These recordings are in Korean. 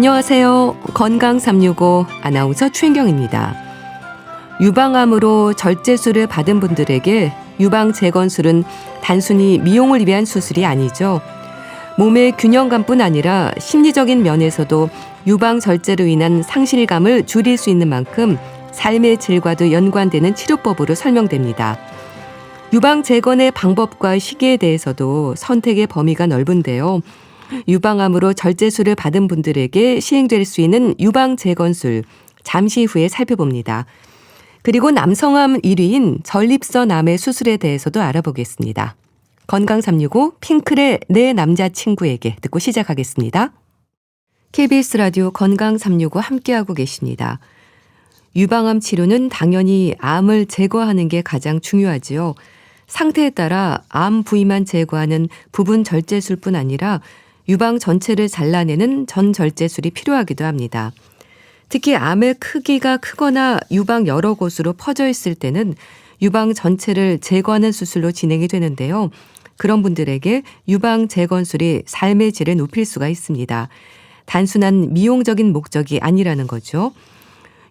안녕하세요. 건강 365 아나운서 최인경입니다. 유방암으로 절제술을 받은 분들에게 유방재건술은 단순히 미용을 위한 수술이 아니죠. 몸의 균형감뿐 아니라 심리적인 면에서도 유방절제로 인한 상실감을 줄일 수 있는 만큼 삶의 질과도 연관되는 치료법으로 설명됩니다. 유방재건의 방법과 시기에 대해서도 선택의 범위가 넓은데요. 유방암으로 절제술을 받은 분들에게 시행될 수 있는 유방재건술, 잠시 후에 살펴봅니다. 그리고 남성암 1위인 전립선암의 수술에 대해서도 알아보겠습니다. 건강 365 핑클의 내 남자친구에게 듣고 시작하겠습니다. KBS 라디오 건강 365 함께하고 계십니다. 유방암 치료는 당연히 암을 제거하는 게 가장 중요하지요. 상태에 따라 암 부위만 제거하는 부분 절제술뿐 아니라 유방 전체를 잘라내는 전절제술이 필요하기도 합니다. 특히 암의 크기가 크거나 유방 여러 곳으로 퍼져 있을 때는 유방 전체를 제거하는 수술로 진행이 되는데요. 그런 분들에게 유방 재건술이 삶의 질을 높일 수가 있습니다. 단순한 미용적인 목적이 아니라는 거죠.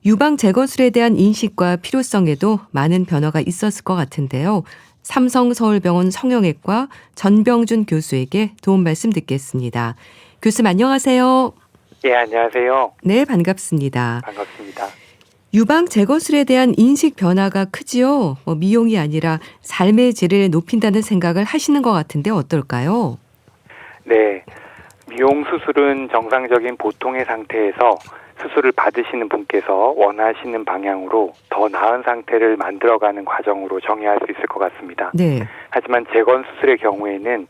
유방 재건술에 대한 인식과 필요성에도 많은 변화가 있었을 것 같은데요. 삼성서울병원 성형외과 전병준 교수에게 도움 말씀 듣겠습니다. 교수님 안녕하세요. 예, 안녕하세요. 네, 반갑습니다. 반갑습니다. 유방 재건술에 대한 인식 변화가 크지요. 미용이 아니라 삶의 질을 높인다는 생각을 하시는 것 같은데 어떨까요? 네, 미용 수술은 정상적인 보통의 상태에서 수술을 받으시는 분께서 원하시는 방향으로 더 나은 상태를 만들어가는 과정으로 정의할 수 있을 것 같습니다. 네. 하지만 재건 수술의 경우에는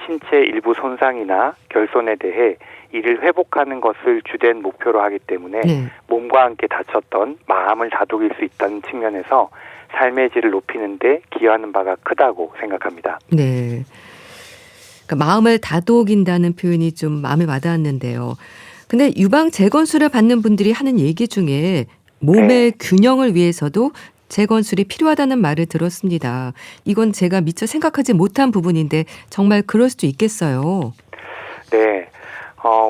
신체 일부 손상이나 결손에 대해 이를 회복하는 것을 주된 목표로 하기 때문에 몸과 함께 다쳤던 마음을 다독일 수 있다는 측면에서 삶의 질을 높이는 데 기여하는 바가 크다고 생각합니다. 네. 그러니까 마음을 다독인다는 표현이 좀 마음에 와닿았는데요. 근데 유방 재건술을 받는 분들이 하는 얘기 중에 몸의 균형을 위해서도 재건술이 필요하다는 말을 들었습니다. 이건 제가 미처 생각하지 못한 부분인데 정말 그럴 수도 있겠어요. 네.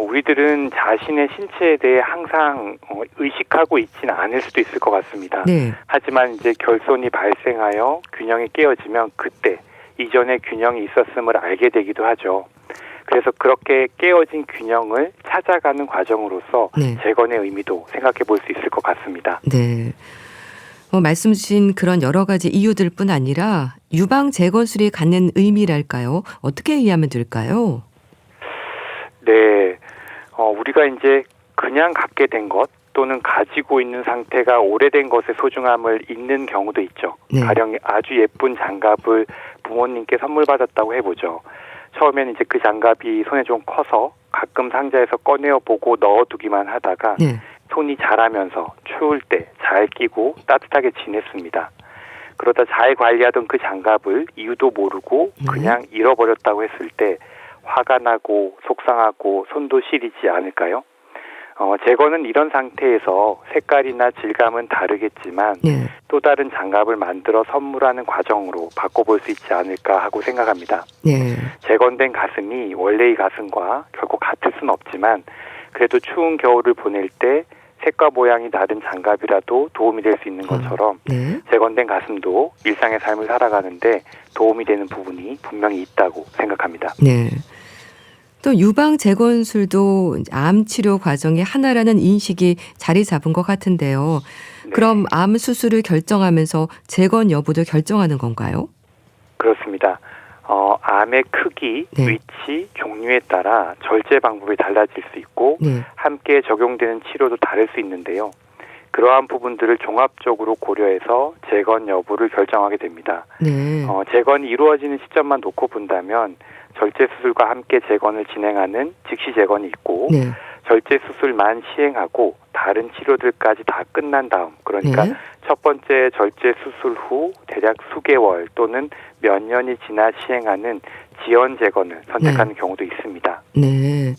우리들은 자신의 신체에 대해 항상 의식하고 있지는 않을 수도 있을 것 같습니다. 네. 하지만 이제 결손이 발생하여 균형이 깨어지면 그때 이전에 균형이 있었음을 알게 되기도 하죠. 그래서 그렇게 깨어진 균형을 찾아가는 과정으로서 재건의 의미도 생각해 볼 수 있을 것 같습니다. 네. 말씀 주신 그런 여러 가지 이유들 뿐 아니라 유방 재건술이 갖는 의미랄까요? 어떻게 이해하면 될까요? 네. 우리가 이제 그냥 갖게 된 것 또는 가지고 있는 상태가 오래된 것의 소중함을 잊는 경우도 있죠. 가령 아주 예쁜 장갑을 부모님께 선물 받았다고 해보죠. 처음에는 이제 그 장갑이 손에 좀 커서 가끔 상자에서 꺼내어 보고 넣어두기만 하다가 손이 자라면서 추울 때 잘 끼고 따뜻하게 지냈습니다. 그러다 잘 관리하던 그 장갑을 이유도 모르고 그냥 잃어버렸다고 했을 때 화가 나고 속상하고 손도 시리지 않을까요? 재건은 이런 상태에서 색깔이나 질감은 다르겠지만 또 다른 장갑을 만들어 선물하는 과정으로 바꿔볼 수 있지 않을까 하고 생각합니다. 재건된 가슴이 원래의 가슴과 결코 같을 수는 없지만 그래도 추운 겨울을 보낼 때 색과 모양이 다른 장갑이라도 도움이 될 수 있는 것처럼 재건된 가슴도 일상의 삶을 살아가는데 도움이 되는 부분이 분명히 있다고 생각합니다. 네. 또 유방 재건술도 암 치료 과정의 하나라는 인식이 자리 잡은 것 같은데요. 그럼 암 수술을 결정하면서 재건 여부도 결정하는 건가요? 그렇습니다. 암의 크기, 위치, 종류에 따라 절제 방법이 달라질 수 있고 함께 적용되는 치료도 다를 수 있는데요. 그러한 부분들을 종합적으로 고려해서 재건 여부를 결정하게 됩니다. 재건이 이루어지는 시점만 놓고 본다면 절제 수술과 함께 재건을 진행하는 즉시 재건이 있고 절제 수술만 시행하고 다른 치료들까지 다 끝난 다음 그러니까 첫 번째 절제 수술 후 대략 수개월 또는 몇 년이 지나 시행하는 지연 재건을 선택하는 경우도 있습니다. 네.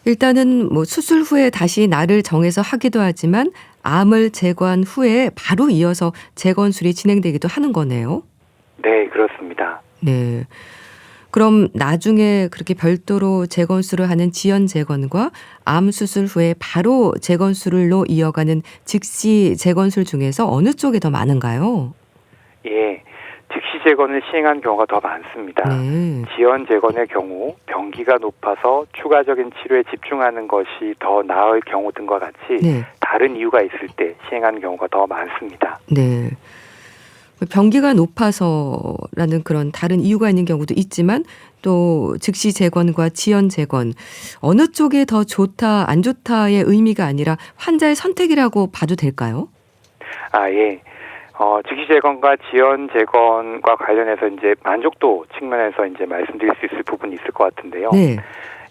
일단은 수술 후에 다시 날을 정해서 하기도 하지만 암을 제거한 후에 바로 이어서 재건술이 진행되기도 하는 거네요. 네, 그렇습니다. 네. 그럼 나중에 그렇게 별도로 재건수를 하는 지연 재건과 암 수술 후에 바로 재건수술로 이어가는 즉시 재건술 중에서 어느 쪽이 더 많은가요? 예, 즉시 재건을 시행한 경우가 더 많습니다. 네. 지연 재건의 경우 병기가 높아서 추가적인 치료에 집중하는 것이 더 나을 경우 등과 같이 네. 다른 이유가 있을 때 시행하는 경우가 더 많습니다. 네. 병기가 높아서라는 그런 다른 이유가 있는 경우도 있지만 또 즉시 재건과 지연 재건 어느 쪽이 더 좋다 안 좋다의 의미가 아니라 환자의 선택이라고 봐도 될까요? 예. 즉시 재건과 지연 재건과 관련해서 이제 만족도 측면에서 이제 말씀드릴 수 있을 부분이 있을 것 같은데요. 네.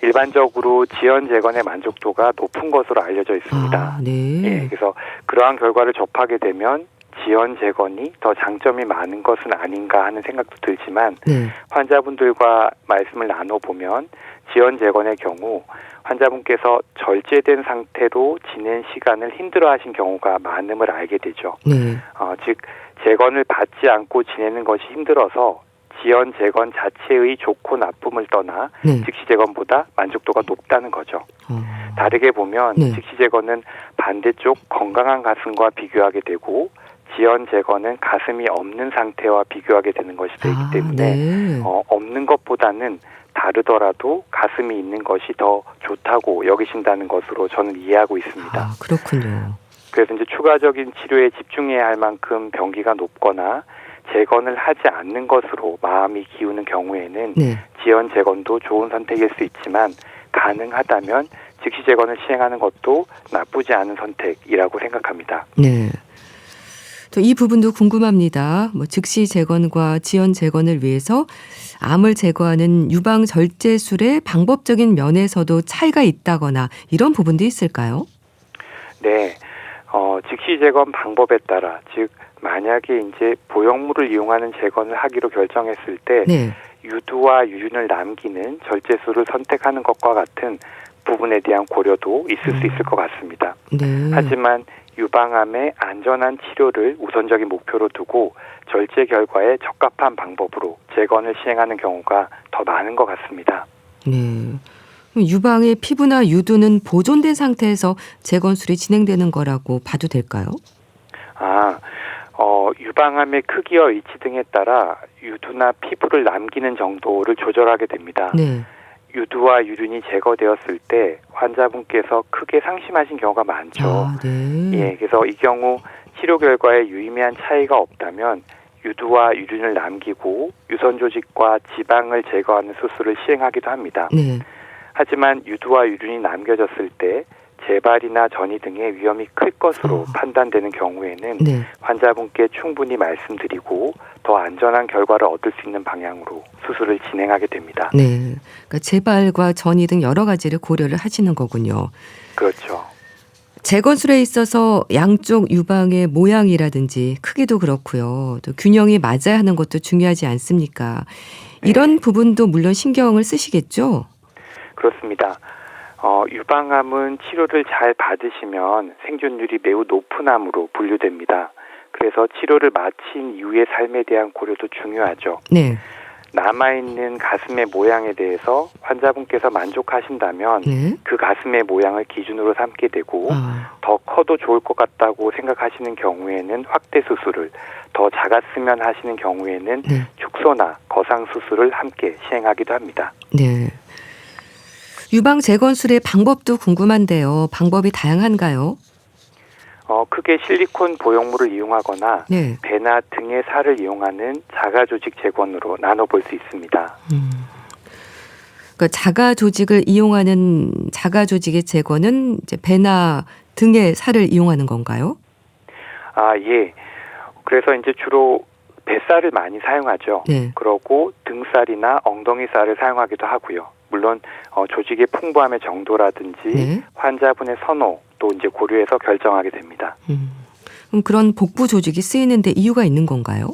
일반적으로 지연 재건의 만족도가 높은 것으로 알려져 있습니다. 네. 예, 그래서 그러한 결과를 접하게 되면 지연 재건이 더 장점이 많은 것은 아닌가 하는 생각도 들지만 네. 환자분들과 말씀을 나눠보면 지연 재건의 경우 환자분께서 절제된 상태로 지낸 시간을 힘들어하신 경우가 많음을 알게 되죠. 네. 즉 재건을 받지 않고 지내는 것이 힘들어서 지연 재건 자체의 좋고 나쁨을 떠나 네. 즉시 재건보다 만족도가 높다는 거죠. 다르게 보면 네. 즉시 재건은 반대쪽 건강한 가슴과 비교하게 되고 지연 재건은 가슴이 없는 상태와 비교하게 되는 것이 되기 때문에 네. 없는 것보다는 다르더라도 가슴이 있는 것이 더 좋다고 여기신다는 것으로 저는 이해하고 있습니다. 그렇군요. 그래서 이제 추가적인 치료에 집중해야 할 만큼 병기가 높거나 재건을 하지 않는 것으로 마음이 기우는 경우에는 네. 지연 재건도 좋은 선택일 수 있지만 가능하다면 즉시 재건을 시행하는 것도 나쁘지 않은 선택이라고 생각합니다. 네. 또 이 부분도 궁금합니다. 즉시 재건과 지연 재건을 위해서 암을 제거하는 유방 절제술의 방법적인 면에서도 차이가 있다거나 이런 부분도 있을까요? 네. 즉시 재건 방법에 따라 즉 만약에 이제 보형물을 이용하는 재건을 하기로 결정했을 때 네. 유두와 유륜을 남기는 절제술을 선택하는 것과 같은 부분에 대한 고려도 있을 수 있을 것 같습니다. 네. 하지만 유방암의 안전한 치료를 우선적인 목표로 두고 절제 결과에 적합한 방법으로 재건을 시행하는 경우가 더 많은 것 같습니다. 네. 유방의 피부나 유두는 보존된 상태에서 재건술이 진행되는 거라고 봐도 될까요? 유방암의 크기와 위치 등에 따라 유두나 피부를 남기는 정도를 조절하게 됩니다. 네. 유두와 유륜이 제거되었을 때 환자분께서 크게 상심하신 경우가 많죠. 네. 예, 그래서 이 경우 치료 결과에 유의미한 차이가 없다면 유두와 유륜을 남기고 유선 조직과 지방을 제거하는 수술을 시행하기도 합니다. 네. 하지만 유두와 유륜이 남겨졌을 때 재발이나 전이 등의 위험이 클 것으로 판단되는 경우에는 네. 환자분께 충분히 말씀드리고 더 안전한 결과를 얻을 수 있는 방향으로 수술을 진행하게 됩니다. 네. 그러니까 재발과 전이 등 여러 가지를 고려를 하시는 거군요. 그렇죠. 재건술에 있어서 양쪽 유방의 모양이라든지 크기도 그렇고요. 또 균형이 맞아야 하는 것도 중요하지 않습니까? 이런 부분도 물론 신경을 쓰시겠죠? 그렇습니다. 유방암은 치료를 잘 받으시면 생존율이 매우 높은 암으로 분류됩니다. 그래서 치료를 마친 이후의 삶에 대한 고려도 중요하죠. 네. 남아있는 가슴의 모양에 대해서 환자분께서 만족하신다면 네. 그 가슴의 모양을 기준으로 삼게 되고 더 커도 좋을 것 같다고 생각하시는 경우에는 확대 수술을, 더 작았으면 하시는 경우에는 네. 축소나 거상 수술을 함께 시행하기도 합니다. 네. 유방 재건술의 방법도 궁금한데요. 방법이 다양한가요? 크게 실리콘 보형물을 이용하거나 네. 배나 등의 살을 이용하는 자가 조직 재건으로 나눠볼 수 있습니다. 그러니까 자가 조직을 이용하는 자가 조직의 재건은 이제 배나 등의 살을 이용하는 건가요? 예. 그래서 이제 주로 뱃살을 많이 사용하죠. 네. 그러고 등살이나 엉덩이 살을 사용하기도 하고요. 물론 조직의 풍부함의 정도라든지 네. 환자분의 선호 또 이제 고려해서 결정하게 됩니다. 그럼 그런 복부 조직이 쓰이는데 이유가 있는 건가요?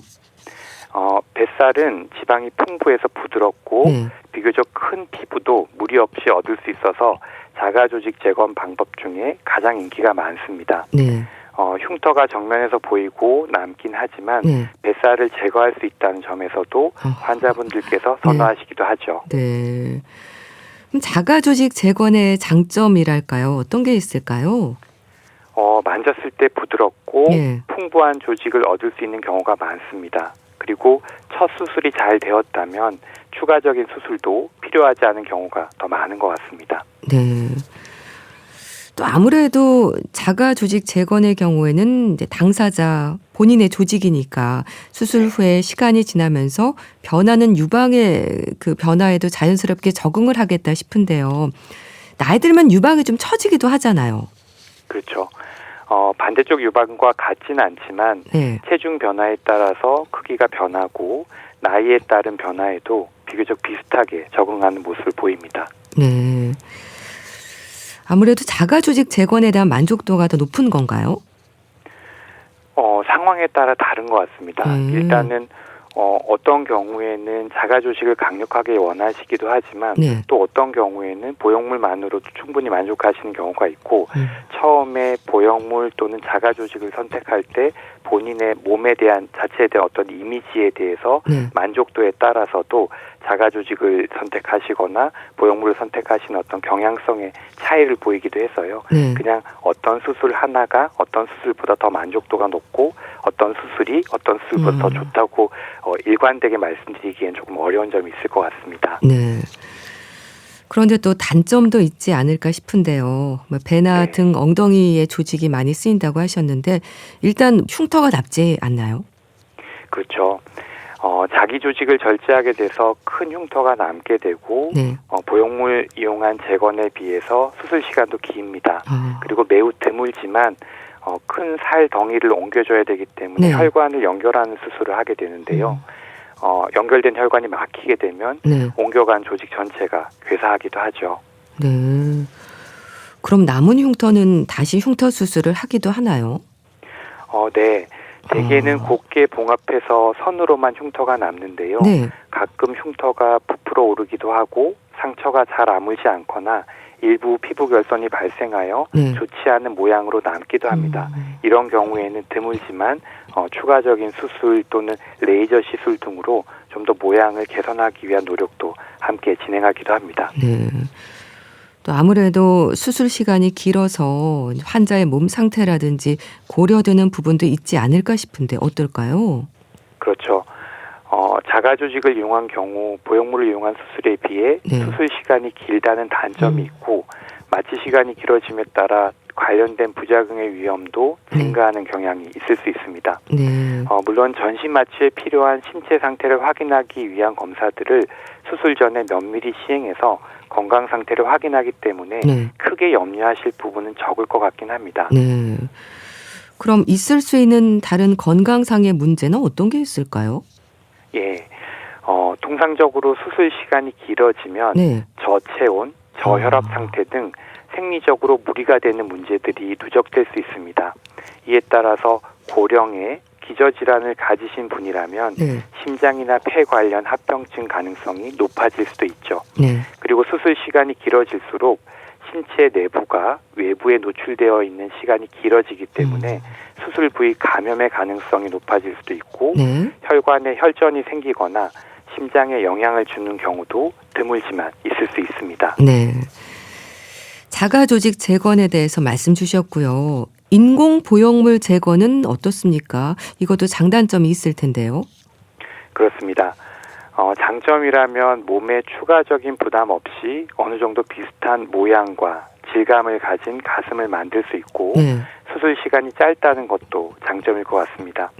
뱃살은 지방이 풍부해서 부드럽고 네. 비교적 큰 피부도 무리 없이 얻을 수 있어서 자가 조직 재건 방법 중에 가장 인기가 많습니다. 네. 흉터가 정면에서 보이고 남긴 하지만 네. 뱃살을 제거할 수 있다는 점에서도 환자분들께서 선호하시기도 하죠. 네. 그럼 자가 조직 재건의 장점이랄까요? 어떤 게 있을까요? 만졌을 때 부드럽고 예. 풍부한 조직을 얻을 수 있는 경우가 많습니다. 그리고 첫 수술이 잘 되었다면 추가적인 수술도 필요하지 않은 경우가 더 많은 것 같습니다. 네. 또 아무래도 자가 조직 재건의 경우에는 이제 당사자 본인의 조직이니까 수술 후에 시간이 지나면서 변하는 유방의 그 변화에도 자연스럽게 적응을 하겠다 싶은데요. 나이 들면 유방이 좀 처지기도 하잖아요. 그렇죠. 반대쪽 유방과 같지는 않지만 네. 체중 변화에 따라서 크기가 변하고 나이에 따른 변화에도 비교적 비슷하게 적응하는 모습을 보입니다. 네. 아무래도 자가 조직 재건에 대한 만족도가 더 높은 건가요? 상황에 따라 다른 것 같습니다. 일단은 어떤 경우에는 자가 조직을 강력하게 원하시기도 하지만 네. 또 어떤 경우에는 보형물만으로도 충분히 만족하시는 경우가 있고 처음에 보형물 또는 자가 조직을 선택할 때 본인의 몸에 대한 자체에 대한 어떤 이미지에 대해서 만족도에 따라서도 자가 조직을 선택하시거나 보형물을 선택하시는 어떤 경향성의 차이를 보이기도 해서요. 그냥 어떤 수술 하나가 어떤 수술보다 더 만족도가 높고 어떤 수술이 어떤 수술보다 더 좋다고 일관되게 말씀드리기엔 조금 어려운 점이 있을 것 같습니다. 네. 그런데 또 단점도 있지 않을까 싶은데요. 배나 등 엉덩이의 조직이 많이 쓰인다고 하셨는데 일단 흉터가 남지 않나요? 그렇죠. 자기 조직을 절제하게 돼서 큰 흉터가 남게 되고 보형물 이용한 재건에 비해서 수술 시간도 깁니다. 그리고 매우 드물지만 큰 살 덩이를 옮겨줘야 되기 때문에 혈관을 연결하는 수술을 하게 되는데요. 연결된 혈관이 막히게 되면 옮겨간 조직 전체가 괴사하기도 하죠. 네. 그럼 남은 흉터는 다시 흉터 수술을 하기도 하나요? 네. 대개는 곱게 봉합해서 선으로만 흉터가 남는데요. 가끔 흉터가 부풀어 오르기도 하고 상처가 잘 아물지 않거나 일부 피부 결손이 발생하여 좋지 않은 모양으로 남기도 합니다. 이런 경우에는 드물지만 추가적인 수술 또는 레이저 시술 등으로 좀 더 모양을 개선하기 위한 노력도 함께 진행하기도 합니다. 네. 또 아무래도 수술 시간이 길어서 환자의 몸 상태라든지 고려되는 부분도 있지 않을까 싶은데 어떨까요? 그렇죠. 자가 조직을 이용한 경우 보형물을 이용한 수술에 비해 수술 시간이 길다는 단점이 있고 마취 시간이 길어짐에 따라 관련된 부작용의 위험도 증가하는 경향이 있을 수 있습니다. 물론 전신 마취에 필요한 신체 상태를 확인하기 위한 검사들을 수술 전에 면밀히 시행해서 건강 상태를 확인하기 때문에 크게 염려하실 부분은 적을 것 같긴 합니다. 그럼 있을 수 있는 다른 건강상의 문제는 어떤 게 있을까요? 통상적으로 수술 시간이 길어지면 저체온, 저혈압 상태 등 생리적으로 무리가 되는 문제들이 누적될 수 있습니다. 이에 따라서 고령의 기저질환을 가지신 분이라면 심장이나 폐 관련 합병증 가능성이 높아질 수도 있죠. 그리고 수술 시간이 길어질수록 신체 내부가 외부에 노출되어 있는 시간이 길어지기 때문에 수술 부위 감염의 가능성이 높아질 수도 있고 혈관에 혈전이 생기거나 심장에 영향을 주는 경우도 드물지만 있을 수 있습니다. 자가 조직 재건에 대해서 말씀 주셨고요. 인공 보형물 재건은 어떻습니까? 이것도 장단점이 있을 텐데요. 그렇습니다. 장점이라면 몸에 추가적인 부담 없이 어느 정도 비슷한 모양과 질감을 가진 가슴을 만들 수 있고 수술 시간이 짧다는 것도 장점일 것 같습니다.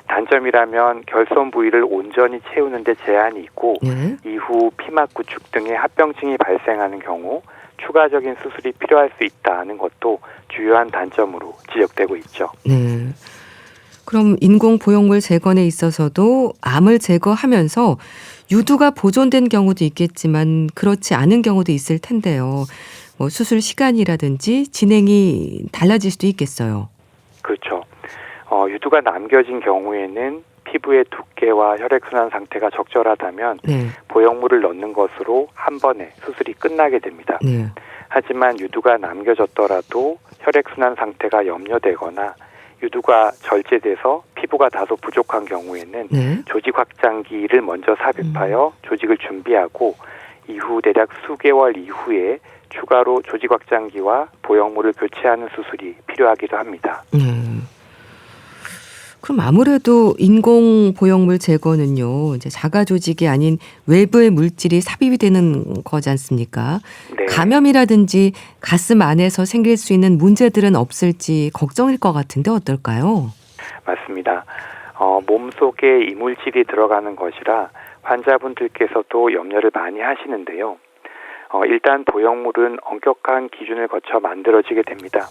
단점이라면 결손 부위를 온전히 채우는 데 제한이 있고 이후 피막 구축 등의 합병증이 발생하는 경우 추가적인 수술이 필요할 수 있다는 것도 주요한 단점으로 지적되고 있죠. 그럼 인공 보형물 재건에 있어서도 암을 제거하면서 유두가 보존된 경우도 있겠지만 그렇지 않은 경우도 있을 텐데요. 수술 시간이라든지 진행이 달라질 수도 있겠어요. 그렇죠. 유두가 남겨진 경우에는 피부의 두께와 혈액순환 상태가 적절하다면 보형물을 넣는 것으로 한 번에 수술이 끝나게 됩니다. 하지만 유두가 남겨졌더라도 혈액순환 상태가 염려되거나 유두가 절제돼서 피부가 다소 부족한 경우에는 네. 조직 확장기를 먼저 삽입하여 조직을 준비하고 이후 대략 수개월 이후에 추가로 조직 확장기와 보형물을 교체하는 수술이 필요하기도 합니다. 그럼 아무래도 인공 보형물 제거는요, 이제 자가 조직이 아닌 외부의 물질이 삽입이 되는 거지 않습니까? 네. 감염이라든지 가슴 안에서 생길 수 있는 문제들은 없을지 걱정일 것 같은데 어떨까요? 맞습니다. 몸속에 이물질이 들어가는 것이라 환자분들께서도 염려를 많이 하시는데요. 일단 보형물은 엄격한 기준을 거쳐 만들어지게 됩니다.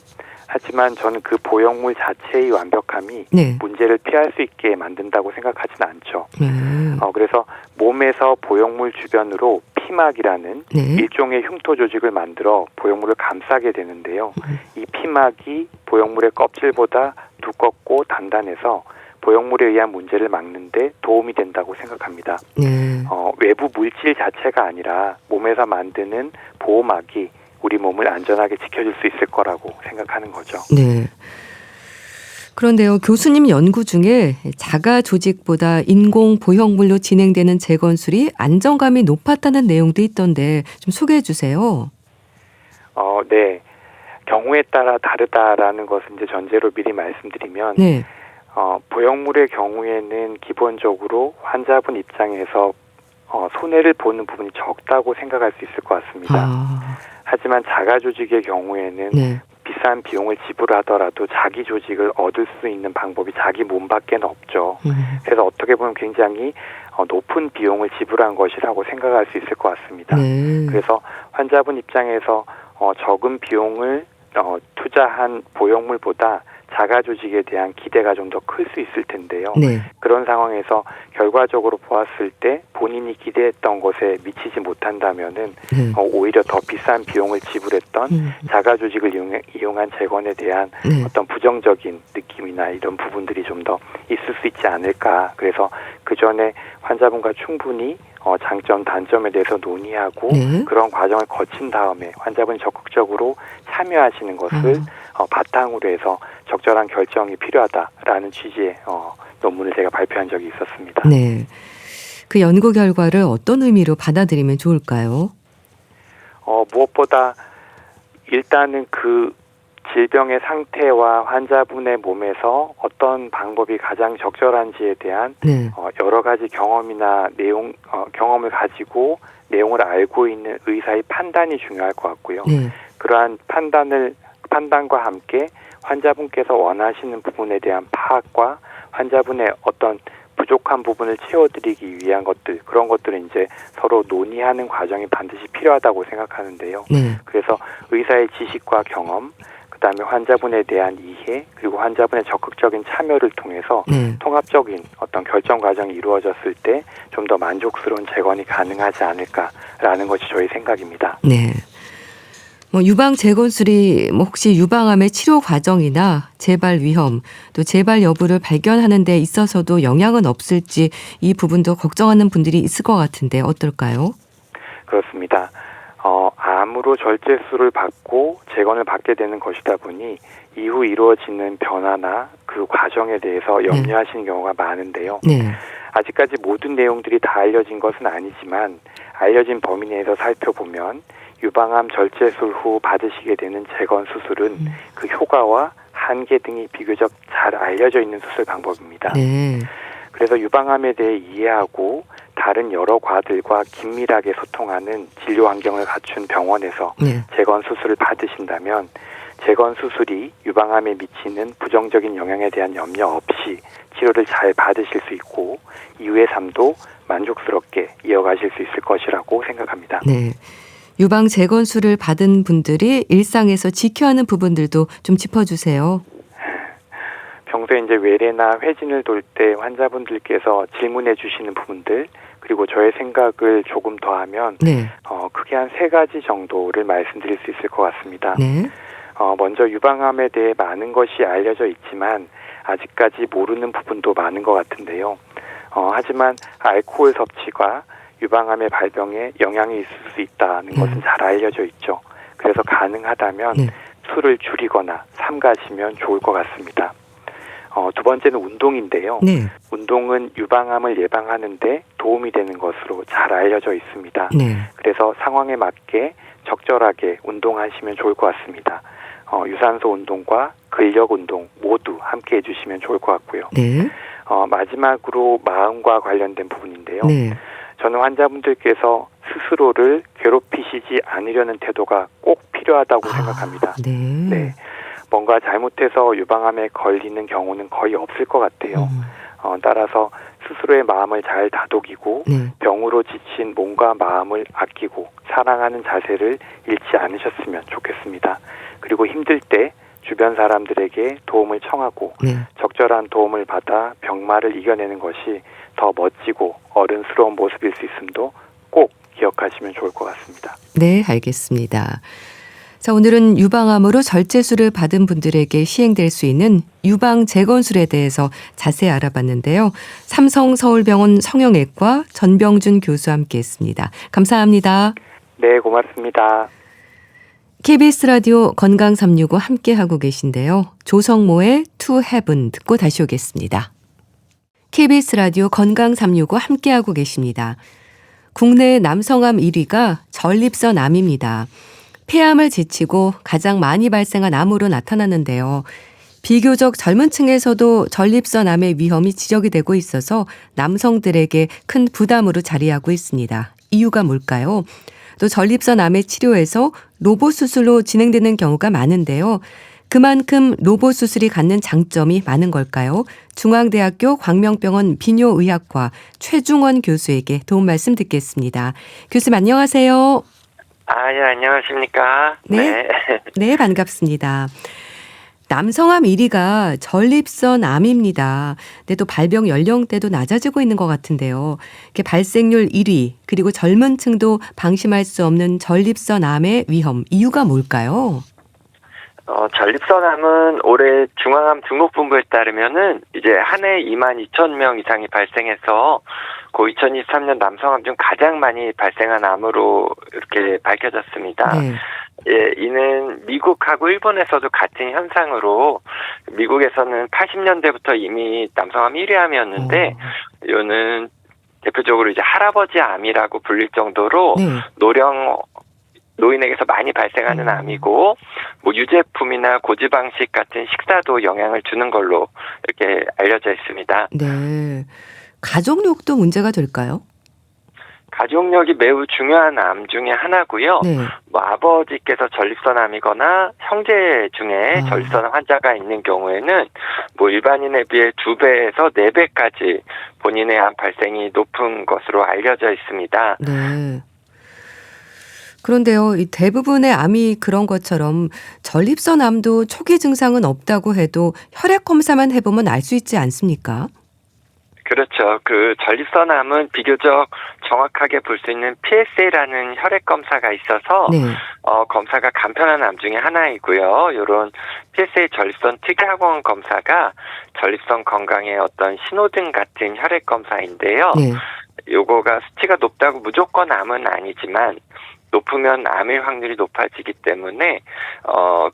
하지만 저는 그 보형물 자체의 완벽함이 네. 문제를 피할 수 있게 만든다고 생각하지는 않죠. 그래서 몸에서 보형물 주변으로 피막이라는 네. 일종의 흉터 조직을 만들어 보형물을 감싸게 되는데요. 이 피막이 보형물의 껍질보다 두껍고 단단해서 보형물에 의한 문제를 막는 데 도움이 된다고 생각합니다. 네. 외부 물질 자체가 아니라 몸에서 만드는 보호막이 우리 몸을 안전하게 지켜줄 수 있을 거라고 생각하는 거죠. 네. 그런데요, 교수님 연구 중에 자가 조직보다 인공 보형물로 진행되는 재건술이 안정감이 높았다는 내용도 있던데 좀 소개해 주세요. 네. 경우에 따라 다르다라는 것은 이제 전제로 미리 말씀드리면 네. 보형물의 경우에는 기본적으로 환자분 입장에서 손해를 보는 부분이 적다고 생각할 수 있을 것 같습니다. 하지만 자가 조직의 경우에는 네. 비싼 비용을 지불하더라도 자기 조직을 얻을 수 있는 방법이 자기 몸밖에 없죠. 그래서 어떻게 보면 굉장히 높은 비용을 지불한 것이라고 생각할 수 있을 것 같습니다. 네. 그래서 환자분 입장에서 적은 비용을 투자한 보형물보다 자가 조직에 대한 기대가 좀 더 클 수 있을 텐데요. 네. 그런 상황에서 결과적으로 보았을 때 본인이 기대했던 것에 미치지 못한다면은 네. 오히려 더 비싼 비용을 지불했던 자가 조직을 이용한 재건에 대한 네. 어떤 부정적인 느낌이나 이런 부분들이 좀 더 있을 수 있지 않을까. 그래서 그 전에 환자분과 충분히 장점, 단점에 대해서 논의하고 네. 그런 과정을 거친 다음에 환자분이 적극적으로 참여하시는 것을 바탕으로 해서 적절한 결정이 필요하다라는 취지의 논문을 제가 발표한 적이 있었습니다. 네. 그 연구 결과를 어떤 의미로 받아들이면 좋을까요? 무엇보다 일단은 그 질병의 상태와 환자분의 몸에서 어떤 방법이 가장 적절한지에 대한 네. 여러 가지 경험이나 경험을 가지고 내용을 알고 있는 의사의 판단이 중요할 것 같고요. 네. 그러한 판단과 함께 환자분께서 원하시는 부분에 대한 파악과 환자분의 어떤 부족한 부분을 채워드리기 위한 것들, 그런 것들은 이제 서로 논의하는 과정이 반드시 필요하다고 생각하는데요. 네. 그래서 의사의 지식과 경험, 그다음에 환자분에 대한 이해, 그리고 환자분의 적극적인 참여를 통해서 네. 통합적인 어떤 결정 과정이 이루어졌을 때 좀 더 만족스러운 재건이 가능하지 않을까라는 것이 저희 생각입니다. 네. 유방 재건술이 혹시 유방암의 치료 과정이나 재발 위험, 또 재발 여부를 발견하는 데 있어서도 영향은 없을지 이 부분도 걱정하는 분들이 있을 것 같은데 어떨까요? 그렇습니다. 암으로 절제술을 받고 재건을 받게 되는 것이다 보니 이후 이루어지는 변화나 그 과정에 대해서 염려하시는 경우가 많은데요. 네. 아직까지 모든 내용들이 다 알려진 것은 아니지만 알려진 범위 내에서 살펴보면 유방암 절제술 후 받으시게 되는 재건 수술은 그 효과와 한계 등이 비교적 잘 알려져 있는 수술 방법입니다. 네. 그래서 유방암에 대해 이해하고 다른 여러 과들과 긴밀하게 소통하는 진료 환경을 갖춘 병원에서 네. 재건 수술을 받으신다면 재건 수술이 유방암에 미치는 부정적인 영향에 대한 염려 없이 치료를 잘 받으실 수 있고 이후의 삶도 만족스럽게 이어가실 수 있을 것이라고 생각합니다. 네. 유방 재건술을 받은 분들이 일상에서 지켜야 하는 부분들도 좀 짚어주세요. 평소에 이제 외래나 회진을 돌 때 환자분들께서 질문해 주시는 부분들, 그리고 저의 생각을 조금 더하면 네. 크게 한 3가지 정도를 말씀드릴 수 있을 것 같습니다. 네. 먼저 유방암에 대해 많은 것이 알려져 있지만 아직까지 모르는 부분도 많은 것 같은데요. 하지만 알코올 섭취가 유방암의 발병에 영향이 있을 수 있다는 것은 잘 알려져 있죠. 그래서 가능하다면 네. 술을 줄이거나 삼가시면 좋을 것 같습니다. 두 번째는 운동인데요. 네. 운동은 유방암을 예방하는데 도움이 되는 것으로 잘 알려져 있습니다. 네. 그래서 상황에 맞게 적절하게 운동하시면 좋을 것 같습니다. 유산소 운동과 근력 운동 모두 함께 해주시면 좋을 것 같고요. 네. 마지막으로 마음과 관련된 부분인데요. 네. 저는 환자분들께서 스스로를 괴롭히시지 않으려는 태도가 꼭 필요하다고 생각합니다. 네. 네. 뭔가 잘못해서 유방암에 걸리는 경우는 거의 없을 것 같아요. 따라서 스스로의 마음을 잘 다독이고 네. 병으로 지친 몸과 마음을 아끼고 사랑하는 자세를 잃지 않으셨으면 좋겠습니다. 그리고 힘들 때 주변 사람들에게 도움을 청하고 네. 적절한 도움을 받아 병마를 이겨내는 것이 더 멋지고 어른스러운 모습일 수 있음도 꼭 기억하시면 좋을 것 같습니다. 네, 알겠습니다. 자, 오늘은 유방암으로 절제술을 받은 분들에게 시행될 수 있는 유방 재건술에 대해서 자세히 알아봤는데요. 삼성서울병원 성형외과 전병준 교수와 함께했습니다. 감사합니다. 네, 고맙습니다. KBS 라디오 건강 365 함께하고 계신데요. 조성모의 To Heaven 듣고 다시 오겠습니다. KBS 라디오 건강 365 함께하고 계십니다. 국내 남성암 1위가 전립선 암입니다. 폐암을 제치고 가장 많이 발생한 암으로 나타났는데요. 비교적 젊은 층에서도 전립선 암의 위험이 지적이 되고 있어서 남성들에게 큰 부담으로 자리하고 있습니다. 이유가 뭘까요? 또 전립선 암의 치료에서 로봇 수술로 진행되는 경우가 많은데요. 그만큼 로봇 수술이 갖는 장점이 많은 걸까요? 중앙대학교 광명병원 비뇨의학과 최중원 교수에게 도움 말씀 듣겠습니다. 교수님 안녕하세요. 예, 안녕하십니까. 네. 네, 반갑습니다. 남성암 1위가 전립선 암입니다. 근데 또 발병 연령대도 낮아지고 있는 것 같은데요. 이렇게 발생률 1위, 그리고 젊은 층도 방심할 수 없는 전립선 암의 위험, 이유가 뭘까요? 전립선암은 올해 중앙암 등록본부에 따르면은 이제 한 해 22,000명 이상이 발생해서 고 2023년 남성암 중 가장 많이 발생한 암으로 이렇게 밝혀졌습니다. 네. 예, 이는 미국하고 일본에서도 같은 현상으로 미국에서는 80년대부터 이미 남성암 1위 암이었는데 이거는 대표적으로 이제 할아버지 암이라고 불릴 정도로 네. 노인에게서 많이 발생하는 암이고 뭐 유제품이나 고지방식 같은 식사도 영향을 주는 걸로 이렇게 알려져 있습니다. 네. 가족력도 문제가 될까요? 가족력이 매우 중요한 암 중에 하나고요. 네. 뭐 아버지께서 전립선암이거나 형제 중에 전립선 환자가 있는 경우에는 뭐 일반인에 비해 2배에서 4배까지 본인의 암 발생이 높은 것으로 알려져 있습니다. 네. 그런데요, 이 대부분의 암이 그런 것처럼 전립선 암도 초기 증상은 없다고 해도 혈액 검사만 해보면 알 수 있지 않습니까? 그렇죠. 그 전립선암은 비교적 정확하게 볼 수 있는 PSA라는 혈액 검사가 있어서 네. 검사가 간편한 암 중에 하나이고요. 이런 PSA 전립선 특이학원 검사가 전립선 건강의 어떤 신호등 같은 혈액 검사인데요. 네. 요거가 수치가 높다고 무조건 암은 아니지만 높으면 암일 확률이 높아지기 때문에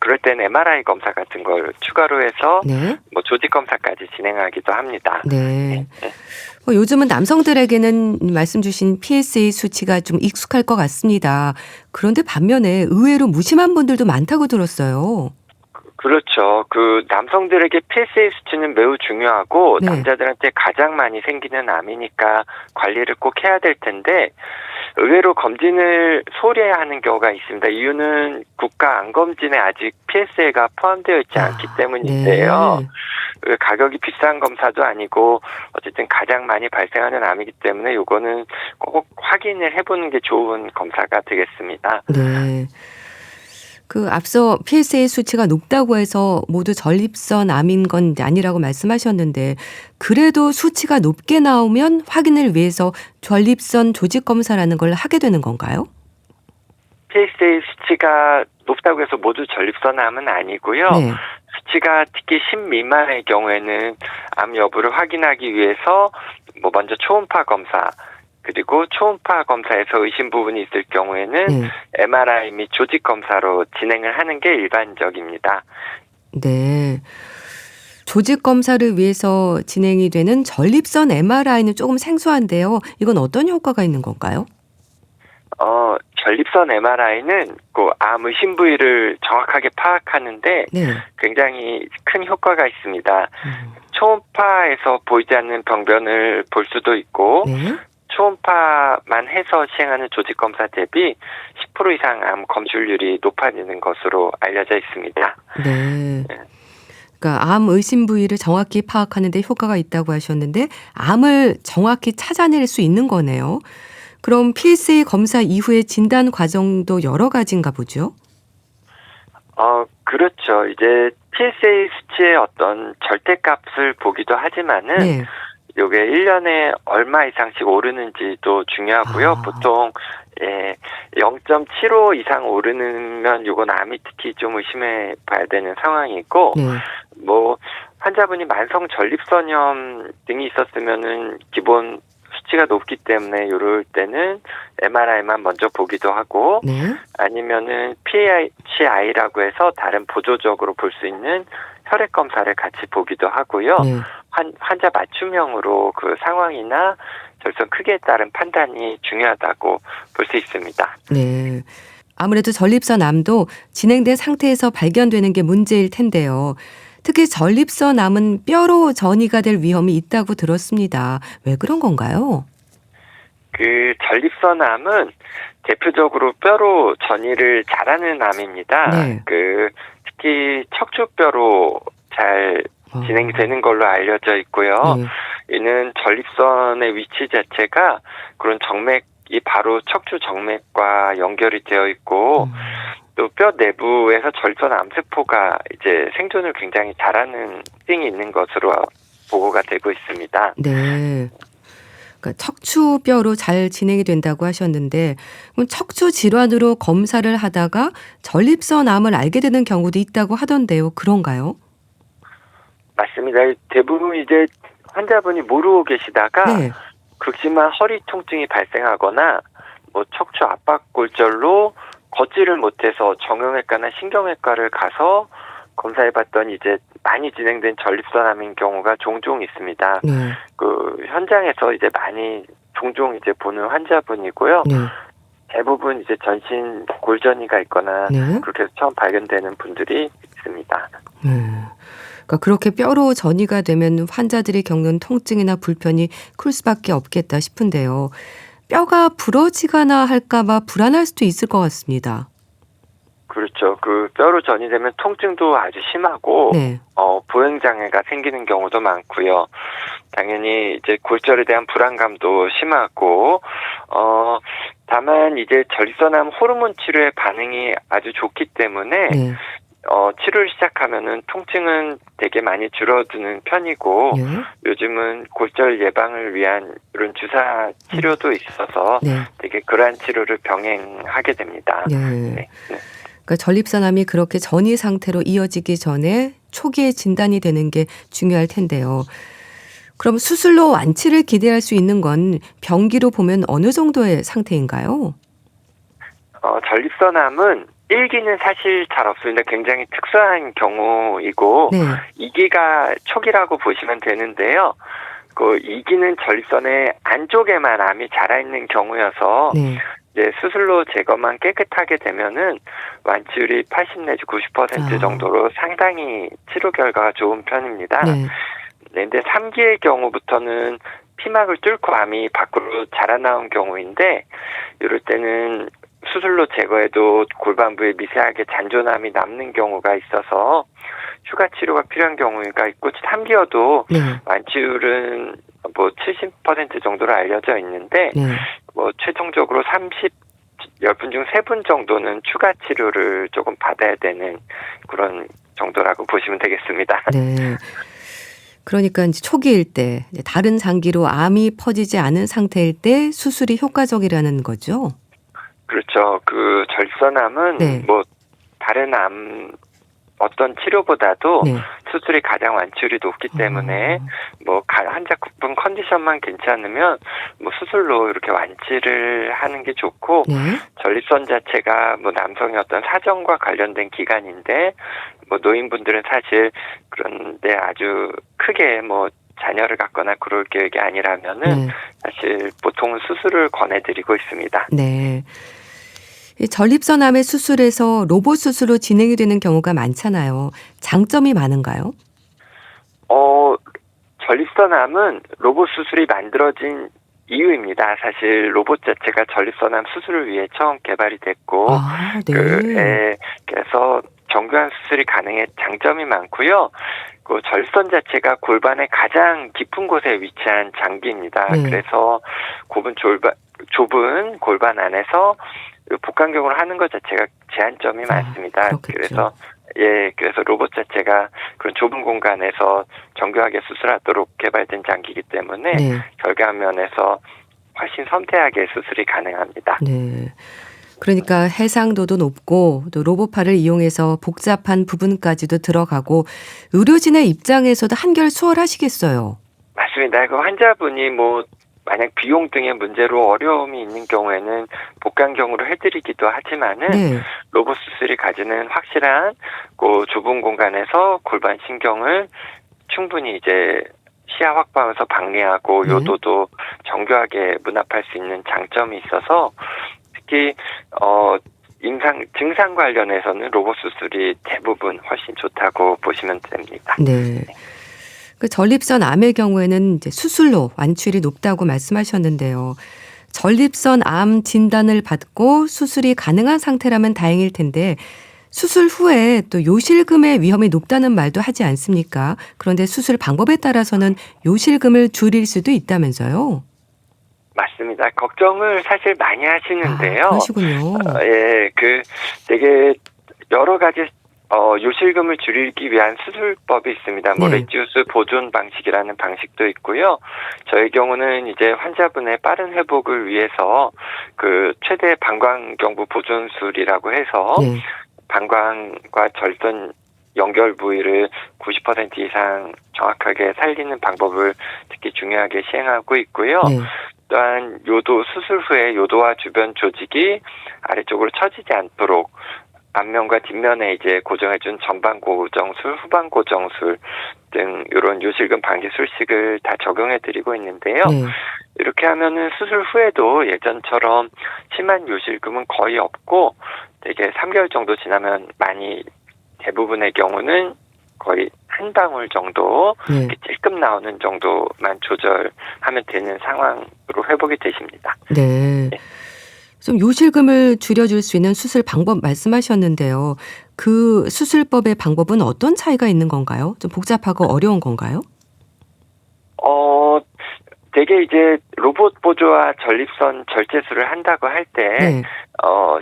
그럴 땐 MRI 검사 같은 걸 추가로 해서 네. 뭐 조직 검사까지 진행하기도 합니다. 네. 요즘은 남성들에게는 말씀 주신 PSA 수치가 좀 익숙할 것 같습니다. 그런데 반면에 의외로 무심한 분들도 많다고 들었어요. 그렇죠. 그 남성들에게 PSA 수치는 매우 중요하고 네. 남자들한테 가장 많이 생기는 암이니까 관리를 꼭 해야 될 텐데 의외로 검진을 소홀히 하는 경우가 있습니다. 이유는 국가 암검진에 아직 PSA가 포함되어 있지 않기 때문인데요. 네. 가격이 비싼 검사도 아니고 어쨌든 가장 많이 발생하는 암이기 때문에 이거는 꼭 확인을 해보는 게 좋은 검사가 되겠습니다. 네. 그 앞서 PSA 수치가 높다고 해서 모두 전립선 암인 건 아니라고 말씀하셨는데 그래도 수치가 높게 나오면 확인을 위해서 전립선 조직 검사라는 걸 하게 되는 건가요? PSA 수치가 높다고 해서 모두 전립선암은 아니고요. 네. 수치가 특히 10 미만의 경우에는 암 여부를 확인하기 위해서 뭐 먼저 초음파 검사 그리고 초음파 검사에서 의심 부분이 있을 경우에는 네. MRI 및 조직 검사로 진행을 하는 게 일반적입니다. 네. 조직 검사를 위해서 진행이 되는 전립선 MRI는 조금 생소한데요. 이건 어떤 효과가 있는 건가요? 전립선 MRI는 그 암 의심 부위를 정확하게 파악하는데 네. 굉장히 큰 효과가 있습니다. 초음파에서 보이지 않는 병변을 볼 수도 있고 네. 초음파만 해서 시행하는 조직 검사 대비 10% 이상 암 검출률이 높아지는 것으로 알려져 있습니다. 네. 그러니까 암 의심 부위를 정확히 파악하는 데 효과가 있다고 하셨는데 암을 정확히 찾아낼 수 있는 거네요. 그럼 PSA 검사 이후의 진단 과정도 여러 가지인가 보죠? 그렇죠. 이제 PSA 수치의 어떤 절대값을 보기도 하지만은 네. 요게 1년에 얼마 이상씩 오르는지도 중요하고요. 아. 보통 0.75 이상 오르면 요건 암이 특히 좀 의심해 봐야 되는 상황이고 네. 뭐 환자분이 만성 전립선염 등이 있었으면은 기본 수치가 높기 때문에 이럴 때는 MRI만 먼저 보기도 하고 네. 아니면은 PHI라고 해서 다른 보조적으로 볼 수 있는 혈액 검사를 같이 보기도 하고요. 네. 환자 맞춤형으로 그 상황이나 절선 크기에 따른 판단이 중요하다고 볼 수 있습니다. 네. 아무래도 전립선 암도 진행된 상태에서 발견되는 게 문제일 텐데요. 특히 전립선 암은 뼈로 전이가 될 위험이 있다고 들었습니다. 왜 그런 건가요? 그 전립선 암은 대표적으로 뼈로 전이를 잘하는 암입니다. 네. 그 특히 척추뼈로 잘 진행이 되는 걸로 알려져 있고요. 네. 이는 전립선의 위치 자체가 그런 정맥이 바로 척추 정맥과 연결이 되어 있고 또 뼈 내부에서 전립선 암세포가 이제 생존을 굉장히 잘하는 특징이 있는 것으로 보고가 되고 있습니다. 네. 그러니까 척추뼈로 잘 진행이 된다고 하셨는데 그럼 척추 질환으로 검사를 하다가 전립선 암을 알게 되는 경우도 있다고 하던데요. 그런가요? 맞습니다. 대부분 이제 환자분이 모르고 계시다가 네. 극심한 허리 통증이 발생하거나 뭐 척추 압박골절로 걷지를 못해서 정형외과나 신경외과를 가서 검사해봤더니 이제 많이 진행된 전립선암인 경우가 종종 있습니다. 네. 그 현장에서 이제 많이 종종 이제 보는 환자분이고요. 네. 대부분 이제 전신 골전이가 있거나 네. 그렇게 해서 처음 발견되는 분들이 있습니다. 그러니까 그렇게 뼈로 전이가 되면 환자들이 겪는 통증이나 불편이 클 수밖에 없겠다 싶은데요. 뼈가 부러지거나 할까봐 불안할 수도 있을 것 같습니다. 그렇죠. 그 뼈로 전이되면 통증도 아주 심하고 네. 보행장애가 생기는 경우도 많고요. 당연히 이제 골절에 대한 불안감도 심하고 다만 이제 전립선암 호르몬 치료의 반응이 아주 좋기 때문에 네. 치료를 시작하면은 통증은 되게 많이 줄어드는 편이고 네. 요즘은 골절 예방을 위한 이런 주사 치료도 있어서 네. 되게 그러한 치료를 병행하게 됩니다. 네. 네. 그러니까 전립선암이 그렇게 전이 상태로 이어지기 전에 초기에 진단이 되는 게 중요할 텐데요. 그럼 수술로 완치를 기대할 수 있는 건 병기로 보면 어느 정도의 상태인가요? 전립선암은 1기는 사실 잘 없습니다. 굉장히 특수한 경우이고 네. 2기가 초기라고 보시면 되는데요. 그 2기는 전립선의 안쪽에만 암이 자라있는 경우여서 네. 이제 수술로 제거만 깨끗하게 되면은 완치율이 80 내지 90% 정도로 상당히 치료 결과가 좋은 편입니다. 네. 근데 3기의 경우부터는 피막을 뚫고 암이 밖으로 자라나온 경우인데 이럴 때는 수술로 제거해도 골반부에 미세하게 잔존암이 남는 경우가 있어서 추가 치료가 필요한 경우가 있고 3기여도 네. 완치율은 뭐 70% 정도로 알려져 있는데 네. 뭐 최종적으로 10분 중 3분 정도는 추가 치료를 조금 받아야 되는 그런 정도라고 보시면 되겠습니다. 네. 그러니까 이제 초기일 때 다른 장기로 암이 퍼지지 않은 상태일 때 수술이 효과적이라는 거죠. 그렇죠. 그 전립선암은 네. 뭐 다른 암 어떤 치료보다도 네. 수술이 가장 완치율이 높기 때문에 뭐 환자분 컨디션만 괜찮으면 뭐 수술로 이렇게 완치를 하는 게 좋고 네. 전립선 자체가 뭐 남성의 어떤 사정과 관련된 기관인데 뭐 노인분들은 사실 그런데 아주 크게 뭐 자녀를 갖거나 그럴 계획이 아니라면은 네. 사실 보통은 수술을 권해드리고 있습니다. 네. 이 전립선암의 수술에서 로봇 수술로 진행이 되는 경우가 많잖아요. 장점이 많은가요? 전립선암은 로봇 수술이 만들어진 이유입니다. 사실 로봇 자체가 전립선암 수술을 위해 처음 개발이 됐고, 네. 그래서 정교한 수술이 가능해 장점이 많고요. 그 전립선 자체가 골반의 가장 깊은 곳에 위치한 장기입니다. 네. 그래서 좁은 골반 안에서 복강경으로 하는 것 자체가 제한점이 많습니다. 그렇겠죠. 그래서 로봇 자체가 그런 좁은 공간에서 정교하게 수술하도록 개발된 장기이기 때문에 네. 결과한 면에서 훨씬 섬세하게 수술이 가능합니다. 네. 그러니까 해상도도 높고 또 로봇팔을 이용해서 복잡한 부분까지도 들어가고 의료진의 입장에서도 한결 수월하시겠어요. 맞습니다. 그 환자분이 뭐 만약 비용 등의 문제로 어려움이 있는 경우에는 복강경으로 해드리기도 하지만은 네. 로봇 수술이 가지는 확실한 그 좁은 공간에서 골반 신경을 충분히 이제 시야 확보하면서 방해하고 네. 요도도 정교하게 문합할 수 있는 장점이 있어서 특히 증상 관련해서는 로봇 수술이 대부분 훨씬 좋다고 보시면 됩니다. 네. 그 전립선 암의 경우에는 이제 수술로 완치율이 높다고 말씀하셨는데요. 전립선 암 진단을 받고 수술이 가능한 상태라면 다행일 텐데 수술 후에 또 요실금의 위험이 높다는 말도 하지 않습니까? 그런데 수술 방법에 따라서는 요실금을 줄일 수도 있다면서요? 맞습니다. 걱정을 사실 많이 하시는데요. 그러시군요. 되게 여러 가지 요실금을 줄이기 위한 수술법이 있습니다. 뭐 네. 레지우스 보존 방식이라는 방식도 있고요. 저희 경우는 이제 환자분의 빠른 회복을 위해서 그 최대 방광경부 보존술이라고 해서 네. 방광과 절선 연결 부위를 90% 이상 정확하게 살리는 방법을 특히 중요하게 시행하고 있고요. 네. 또한 요도 수술 후에 요도와 주변 조직이 아래쪽으로 처지지 않도록 앞면과 뒷면에 이제 고정해준 전방 고정술, 후방 고정술 등 이런 요실금 방지 술식을 다 적용해드리고 있는데요. 네. 이렇게 하면은 수술 후에도 예전처럼 심한 요실금은 거의 없고 되게 3개월 정도 지나면 많이 대부분의 경우는 거의 한 방울 정도 네. 찔끔 나오는 정도만 조절하면 되는 상황으로 회복이 되십니다. 네. 좀 요실금을 줄여줄 수 있는 수술 방법 말씀하셨는데요. 그 수술법의 방법은 어떤 차이가 있는 건가요? 좀 복잡하고 어려운 건가요? 되게 이제 로봇 보조와 전립선 절제술을 한다고 할 때 네.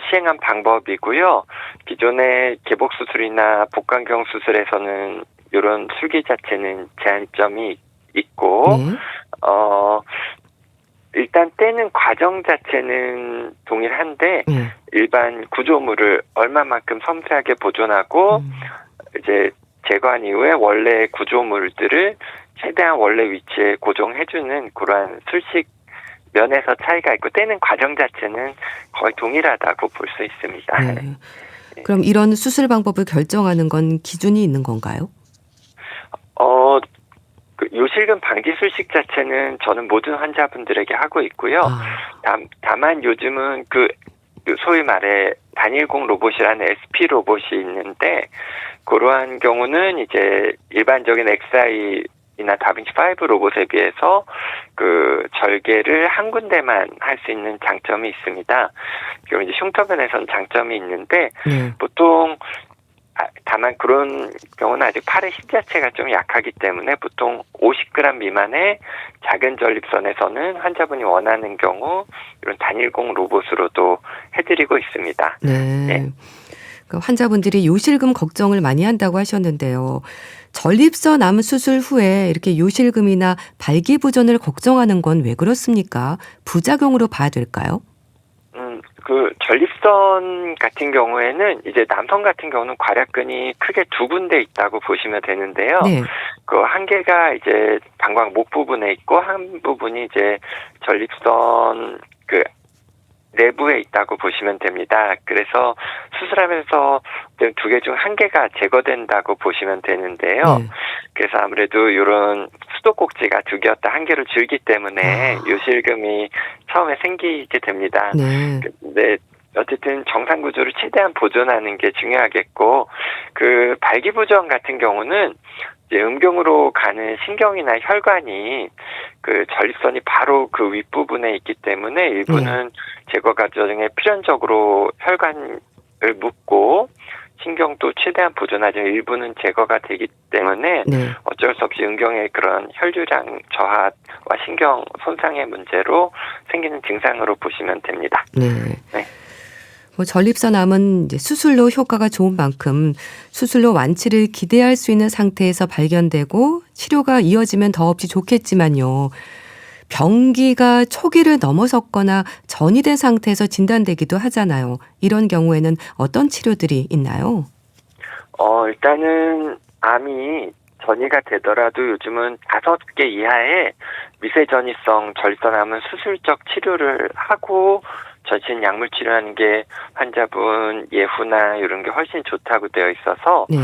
시행한 방법이고요. 기존의 개복 수술이나 복강경 수술에서는 이런 술기 자체는 제한점이 있고 네. 일단 떼는 과정 자체는 동일한데 네. 일반 구조물을 얼마만큼 섬세하게 보존하고 이제 제거한 이후에 원래 구조물들을 최대한 원래 위치에 고정해주는 그러한 술식 면에서 차이가 있고 떼는 과정 자체는 거의 동일하다고 볼 수 있습니다. 네. 그럼 이런 수술 방법을 결정하는 건 기준이 있는 건가요? 그 요실금 방지 술식 자체는 저는 모든 환자분들에게 하고 있고요. 다만 요즘은 그 소위 말해 단일공 로봇이라는 SP 로봇이 있는데 그러한 경우는 이제 일반적인 XI나 다빈치5 로봇에 비해서 그 절개를 한 군데만 할 수 있는 장점이 있습니다. 그럼 이제 흉터변에서는 장점이 있는데 보통 다만 그런 경우는 아직 팔의 힘 자체가 좀 약하기 때문에 보통 50g 미만의 작은 전립선에서는 환자분이 원하는 경우 이런 단일공 로봇으로도 해드리고 있습니다. 네. 그 환자분들이 요실금 걱정을 많이 한다고 하셨는데요. 전립선 암 수술 후에 이렇게 요실금이나 발기부전을 걱정하는 건 왜 그렇습니까? 부작용으로 봐야 될까요? 그 전립선 같은 경우에는 이제 남성 같은 경우는 괄약근이 크게 두 군데 있다고 보시면 되는데요. 네. 그 한 개가 이제 방광 목 부분에 있고 한 부분이 이제 전립선 그 내부에 있다고 보시면 됩니다. 그래서 수술하면서 두 개 중 한 개가 제거된다고 보시면 되는데요. 네. 그래서 아무래도 이런 수도꼭지가 두 개였다 한 개로 줄기 때문에 요실금이 처음에 생기게 됩니다. 네. 근데 어쨌든 정상 구조를 최대한 보존하는 게 중요하겠고, 그 발기부전 같은 경우는 이제 음경으로 가는 신경이나 혈관이 그 전립선이 바로 그 윗부분에 있기 때문에 일부는 제거 과정에 필연적으로 혈관을 묶고 신경도 최대한 보존하지만 일부는 제거가 되기 때문에 네. 어쩔 수 없이 음경의 그런 혈류량 저하와 신경 손상의 문제로 생기는 증상으로 보시면 됩니다. 네. 네. 뭐 전립선암은 이제 수술로 효과가 좋은 만큼 수술로 완치를 기대할 수 있는 상태에서 발견되고 치료가 이어지면 더없이 좋겠지만요. 병기가 초기를 넘어섰거나 전이 된 상태에서 진단되기도 하잖아요. 이런 경우에는 어떤 치료들이 있나요? 일단은 암이 전이가 되더라도 요즘은 5개 이하의 미세전이성 전립선암은 수술적 치료를 하고 전신 약물 치료하는 게 환자분 예후나 이런 게 훨씬 좋다고 되어 있어서 네.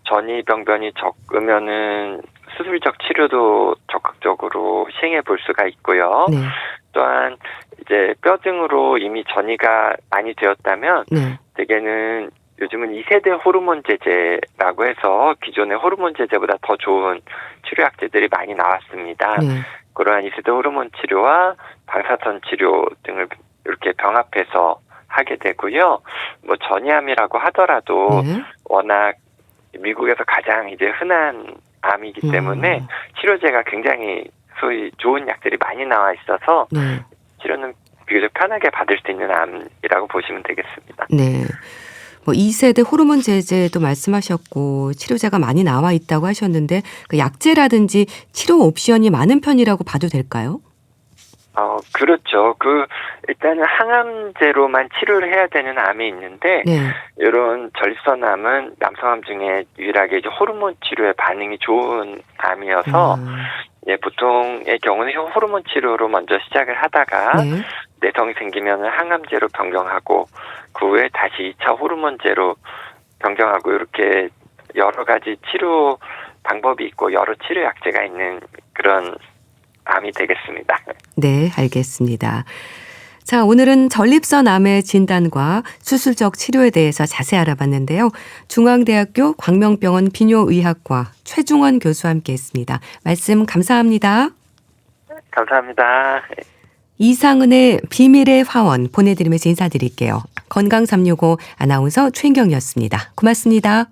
전이병변이 적으면은 수술적 치료도 적극적으로 시행해 볼 수가 있고요. 네. 또한 이제 뼈 등으로 이미 전이가 많이 되었다면 네. 대개는 요즘은 2세대 호르몬 제제라고 해서 기존의 호르몬 제제보다 더 좋은 치료약제들이 많이 나왔습니다. 네. 그러한 2세대 호르몬 치료와 방사선 치료 등을 이렇게 병합해서 하게 되고요. 뭐 전이암이라고 하더라도 네. 워낙 미국에서 가장 이제 흔한 암이기 때문에 치료제가 굉장히 소위 좋은 약들이 많이 나와 있어서 네. 치료는 비교적 편하게 받을 수 있는 암이라고 보시면 되겠습니다. 네. 뭐 2세대 호르몬 제제도 말씀하셨고 치료제가 많이 나와 있다고 하셨는데 그 약제라든지 치료 옵션이 많은 편이라고 봐도 될까요? 그렇죠. 일단은 항암제로만 치료를 해야 되는 암이 있는데, 네. 이런 전립선암은 남성암 중에 유일하게 이제 호르몬 치료에 반응이 좋은 암이어서, 보통의 경우는 호르몬 치료로 먼저 시작을 하다가, 네. 내성이 생기면 항암제로 변경하고, 그 후에 다시 2차 호르몬제로 변경하고, 이렇게 여러 가지 치료 방법이 있고, 여러 치료 약제가 있는 그런 암이 되겠습니다. 네, 알겠습니다. 자, 오늘은 전립선암의 진단과 수술적 치료에 대해서 자세히 알아봤는데요. 중앙대학교 광명병원 비뇨의학과 최중원 교수와 함께했습니다. 말씀 감사합니다. 감사합니다. 이상은의 비밀의 화원 보내드리면서 인사드릴게요. 건강365 아나운서 최인경이었습니다. 고맙습니다.